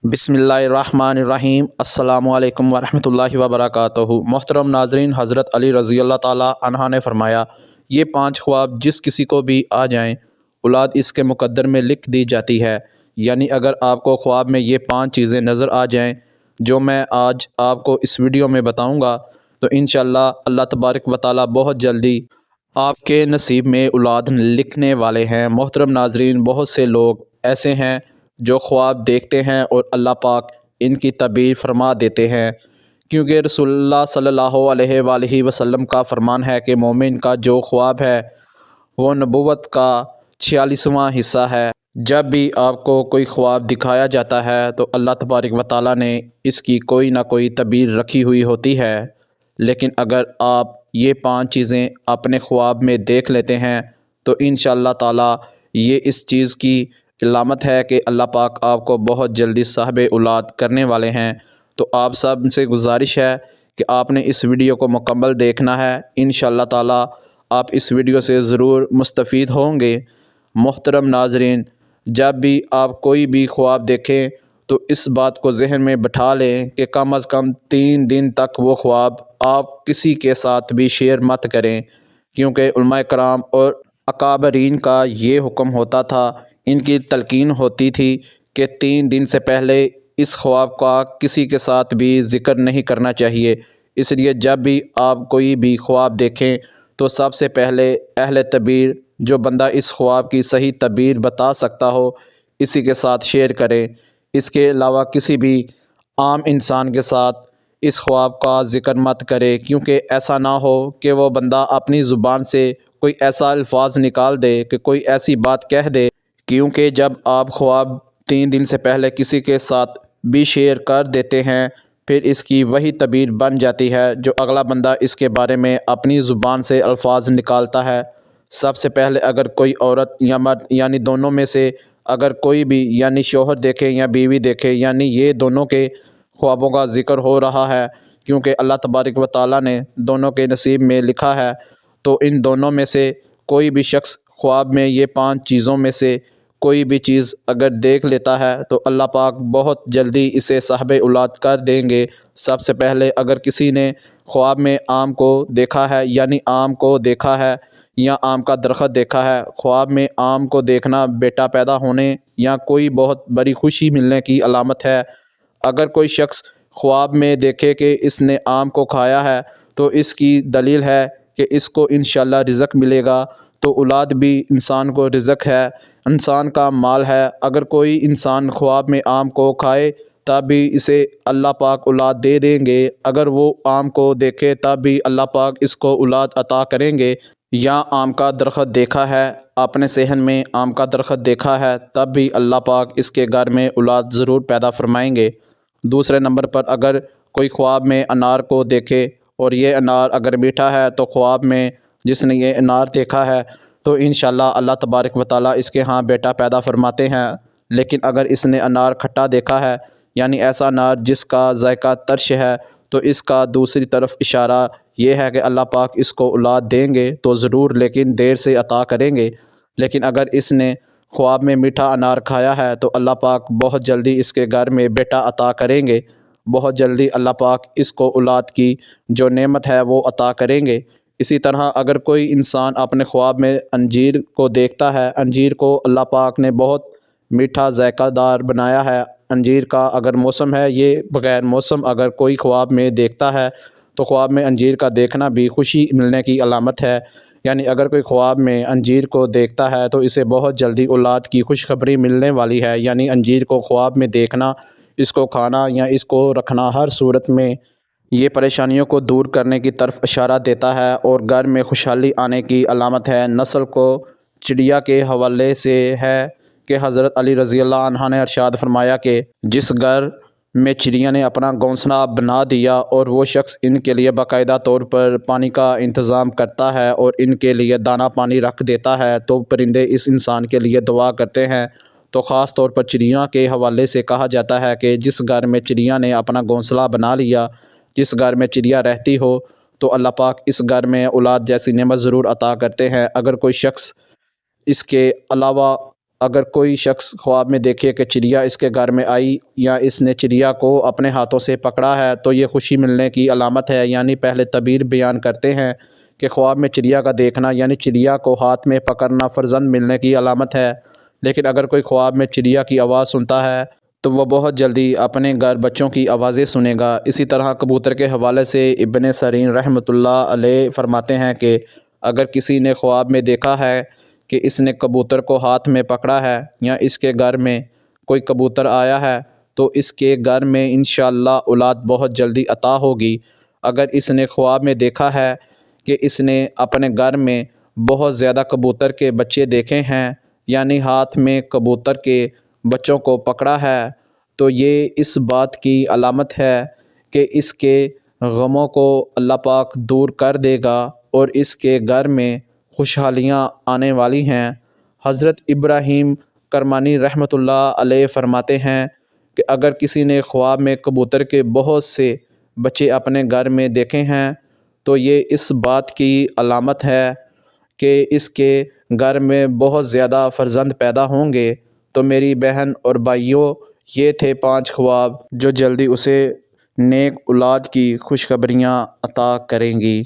بسم اللہ الرحمن الرحیم۔ السلام علیکم ورحمۃ اللہ وبرکاتہ۔ محترم ناظرین، حضرت علی رضی اللہ تعالی عنہ نے فرمایا، یہ 5 خواب جس کسی کو بھی آ جائیں، اولاد اس کے مقدر میں لکھ دی جاتی ہے۔ یعنی اگر آپ کو خواب میں یہ 5 چیزیں نظر آ جائیں جو میں آج آپ کو اس ویڈیو میں بتاؤں گا، تو انشاءاللہ اللہ تبارک و تعالی بہت جلدی آپ کے نصیب میں اولاد لکھنے والے ہیں۔ محترم ناظرین، بہت سے لوگ ایسے ہیں جو خواب دیکھتے ہیں اور اللہ پاک ان کی تعبیر فرما دیتے ہیں، کیونکہ رسول اللہ صلی اللہ علیہ وآلہ وسلم کا فرمان ہے کہ مومن کا جو خواب ہے وہ نبوت کا 46واں حصہ ہے۔ جب بھی آپ کو کوئی خواب دکھایا جاتا ہے تو اللہ تبارک و تعالیٰ نے اس کی کوئی نہ کوئی تعبیر رکھی ہوئی ہوتی ہے، لیکن اگر آپ یہ 5 چیزیں اپنے خواب میں دیکھ لیتے ہیں تو انشاءاللہ تعالیٰ یہ اس چیز کی علامت ہے کہ اللہ پاک آپ کو بہت جلدی صاحب اولاد کرنے والے ہیں۔ تو آپ سب سے گزارش ہے کہ آپ نے اس ویڈیو کو مکمل دیکھنا ہے۔ انشاءاللہ تعالیٰ آپ اس ویڈیو سے ضرور مستفید ہوں گے۔ محترم ناظرین، جب بھی آپ کوئی بھی خواب دیکھیں تو اس بات کو ذہن میں بٹھا لیں کہ کم از کم 3 دن تک وہ خواب آپ کسی کے ساتھ بھی شیئر مت کریں، کیونکہ علماء کرام اور اکابرین کا یہ حکم ہوتا تھا، ان کی تلقین ہوتی تھی کہ 3 دن سے پہلے اس خواب کا کسی کے ساتھ بھی ذکر نہیں کرنا چاہیے۔ اس لیے جب بھی آپ کوئی بھی خواب دیکھیں تو سب سے پہلے اہل تعبیر، جو بندہ اس خواب کی صحیح تعبیر بتا سکتا ہو، اسی کے ساتھ شیئر کریں۔ اس کے علاوہ کسی بھی عام انسان کے ساتھ اس خواب کا ذکر مت کرے، کیونکہ ایسا نہ ہو کہ وہ بندہ اپنی زبان سے کوئی ایسا الفاظ نکال دے کہ کوئی ایسی بات کہہ دے، کیونکہ جب آپ خواب 3 دن سے پہلے کسی کے ساتھ بھی شیئر کر دیتے ہیں، پھر اس کی وہی تعبیر بن جاتی ہے جو اگلا بندہ اس کے بارے میں اپنی زبان سے الفاظ نکالتا ہے۔ سب سے پہلے اگر کوئی عورت یا مرد، یعنی دونوں میں سے اگر کوئی بھی، یعنی شوہر دیکھے یا بیوی دیکھے، یعنی یہ دونوں کے خوابوں کا ذکر ہو رہا ہے، کیونکہ اللہ تبارک و تعالیٰ نے دونوں کے نصیب میں لکھا ہے، تو ان دونوں میں سے کوئی بھی شخص خواب میں یہ 5 چیزوں میں سے کوئی بھی چیز اگر دیکھ لیتا ہے تو اللہ پاک بہت جلدی اسے صاحب اولاد کر دیں گے۔ سب سے پہلے اگر کسی نے خواب میں آم کو دیکھا ہے، یعنی آم کو دیکھا ہے یا آم کا درخت دیکھا ہے، خواب میں آم کو دیکھنا بیٹا پیدا ہونے یا کوئی بہت بڑی خوشی ملنے کی علامت ہے۔ اگر کوئی شخص خواب میں دیکھے کہ اس نے آم کو کھایا ہے تو اس کی دلیل ہے کہ اس کو انشاءاللہ رزق ملے گا۔ تو اولاد بھی انسان کو رزق ہے، انسان کا مال ہے۔ اگر کوئی انسان خواب میں آم کو کھائے تب بھی اسے اللہ پاک اولاد دے دیں گے، اگر وہ آم کو دیکھے تب بھی اللہ پاک اس کو اولاد عطا کریں گے۔ یا آم کا درخت دیکھا ہے، اپنے صحن میں آم کا درخت دیکھا ہے، تب بھی اللہ پاک اس کے گھر میں اولاد ضرور پیدا فرمائیں گے۔ دوسرے نمبر پر اگر کوئی خواب میں انار کو دیکھے اور یہ انار اگر میٹھا ہے تو خواب میں جس نے یہ انار دیکھا ہے تو انشاءاللہ اللہ تبارک و تعالیٰ اس کے ہاں بیٹا پیدا فرماتے ہیں۔ لیکن اگر اس نے انار کھٹا دیکھا ہے، یعنی ایسا انار جس کا ذائقہ ترش ہے، تو اس کا دوسری طرف اشارہ یہ ہے کہ اللہ پاک اس کو اولاد دیں گے تو ضرور، لیکن دیر سے عطا کریں گے۔ لیکن اگر اس نے خواب میں میٹھا انار کھایا ہے تو اللہ پاک بہت جلدی اس کے گھر میں بیٹا عطا کریں گے، بہت جلدی اللہ پاک اس کو اولاد کی جو نعمت ہے وہ عطا کریں گے۔ اسی طرح اگر کوئی انسان اپنے خواب میں انجیر کو دیکھتا ہے، انجیر کو اللہ پاک نے بہت میٹھا ذائقہ دار بنایا ہے، انجیر کا اگر موسم ہے، یہ بغیر موسم اگر کوئی خواب میں دیکھتا ہے تو خواب میں انجیر کا دیکھنا بھی خوشی ملنے کی علامت ہے۔ یعنی اگر کوئی خواب میں انجیر کو دیکھتا ہے تو اسے بہت جلدی اولاد کی خوشخبری ملنے والی ہے۔ یعنی انجیر کو خواب میں دیکھنا، اس کو کھانا یا اس کو رکھنا ہر صورت میں یہ پریشانیوں کو دور کرنے کی طرف اشارہ دیتا ہے اور گھر میں خوشحالی آنے کی علامت ہے۔ نسل کو چڑیا کے حوالے سے ہے کہ حضرت علی رضی اللہ عنہ نے ارشاد فرمایا کہ جس گھر میں چڑیا نے اپنا گھونسلہ بنا دیا اور وہ شخص ان کے لیے باقاعدہ طور پر پانی کا انتظام کرتا ہے اور ان کے لیے دانہ پانی رکھ دیتا ہے تو پرندے اس انسان کے لیے دعا کرتے ہیں۔ تو خاص طور پر چڑیا کے حوالے سے کہا جاتا ہے کہ جس گھر میں چڑیا نے اپنا گھونسلہ بنا لیا، جس گھر میں چڑیا رہتی ہو، تو اللہ پاک اس گھر میں اولاد جیسی نعمت ضرور عطا کرتے ہیں۔ اگر کوئی شخص اس کے علاوہ اگر کوئی شخص خواب میں دیکھے کہ چڑیا اس کے گھر میں آئی یا اس نے چڑیا کو اپنے ہاتھوں سے پکڑا ہے تو یہ خوشی ملنے کی علامت ہے۔ یعنی پہلے تعبیر بیان کرتے ہیں کہ خواب میں چڑیا کا دیکھنا یعنی چڑیا کو ہاتھ میں پکڑنا فرزند ملنے کی علامت ہے۔ لیکن اگر کوئی خواب میں چڑیا کی آواز سنتا ہے تو وہ بہت جلدی اپنے گھر بچوں کی آوازیں سنے گا۔ اسی طرح کبوتر کے حوالے سے ابن سیرین رحمۃ اللہ علیہ فرماتے ہیں کہ اگر کسی نے خواب میں دیکھا ہے کہ اس نے کبوتر کو ہاتھ میں پکڑا ہے یا اس کے گھر میں کوئی کبوتر آیا ہے تو اس کے گھر میں انشاءاللہ اولاد بہت جلدی عطا ہوگی۔ اگر اس نے خواب میں دیکھا ہے کہ اس نے اپنے گھر میں بہت زیادہ کبوتر کے بچے دیکھے ہیں یعنی ہاتھ میں کبوتر کے بچوں کو پکڑا ہے تو یہ اس بات کی علامت ہے کہ اس کے غموں کو اللہ پاک دور کر دے گا اور اس کے گھر میں خوشحالیاں آنے والی ہیں۔ حضرت ابراہیم کرمانی رحمۃ اللہ علیہ فرماتے ہیں کہ اگر کسی نے خواب میں کبوتر کے بہت سے بچے اپنے گھر میں دیکھے ہیں تو یہ اس بات کی علامت ہے کہ اس کے گھر میں بہت زیادہ فرزند پیدا ہوں گے۔ تو میری بہن اور بھائیوں، یہ تھے 5 خواب جو جلدی اسے نیک اولاد کی خوشخبریاں عطا کریں گی۔